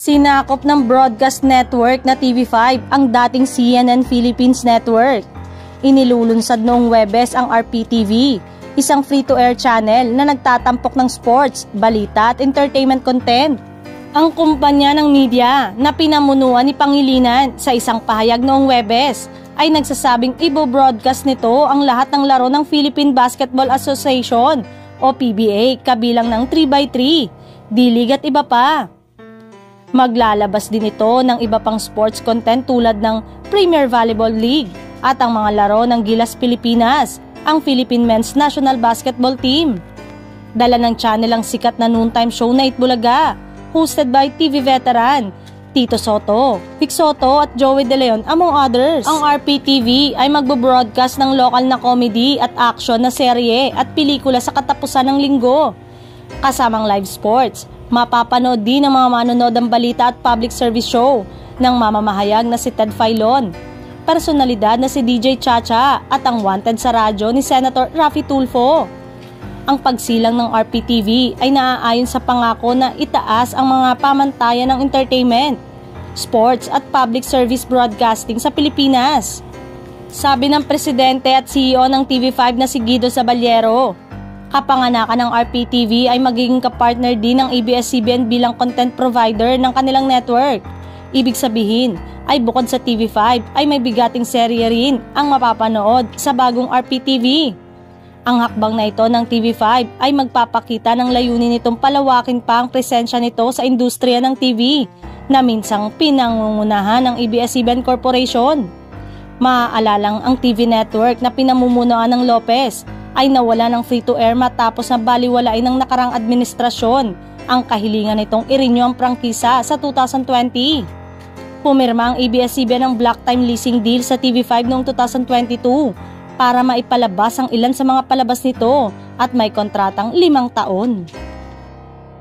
Sinakop ng broadcast network na TV5 ang dating CNN Philippines Network. Inilulunsad noong Huwebes ang RPTV, isang free-to-air channel na nagtatampok ng sports, balita at entertainment content. Ang kumpanya ng media na pinamunuan ni Pangilinan sa isang pahayag noong Huwebes ay nagsasabing ibo-broadcast nito ang lahat ng laro ng Philippine Basketball Association o PBA kabilang ng 3x3, D-League at iba pa. Maglalabas din ito ng iba pang sports content tulad ng Premier Volleyball League at ang mga laro ng Gilas Pilipinas, ang Philippine Men's National Basketball Team. Dala ng channel ang sikat na noontime show na Itbulaga, hosted by TV veteran Tito Soto, Vic Soto at Joey De Leon among others. Ang RPTV ay magbo-broadcast ng lokal na comedy at action na serye at pelikula sa katapusan ng linggo. Kasamang live sports, mapapanood din ng mga manonood ng balita at public service show ng mamamahayag na si Ted Filon, personalidad na si DJ Chacha at ang wanted sa radyo ni Senator Raffy Tulfo. Ang pagsilang ng RPTV ay naaayon sa pangako na itaas ang mga pamantayan ng entertainment, sports at public service broadcasting sa Pilipinas. Sabi ng presidente at CEO ng TV5 na si Guido Saballero, kapanganakan ng RPTV ay magiging kapartner din ng ABS-CBN bilang content provider ng kanilang network. Ibig sabihin ay bukod sa TV5 ay may bigating serye rin ang mapapanood sa bagong RPTV. Ang hakbang na ito ng TV5 ay magpapakita ng layunin nitong palawakin pa ang presensya nito sa industriya ng TV na minsang pinangungunahan ng ABS-CBN Corporation. Maaalalang ang TV network na pinamumunuan ng Lopez ay nawala ng free-to-air matapos na baliwalain ng nakarang administrasyon ang kahilingan nitong i-renew ang prangkisa sa 2020. Pumirma ang ABS-CBN ng block time leasing deal sa TV5 noong 2022 para maipalabas ang ilan sa mga palabas nito at may kontratang 5 taon.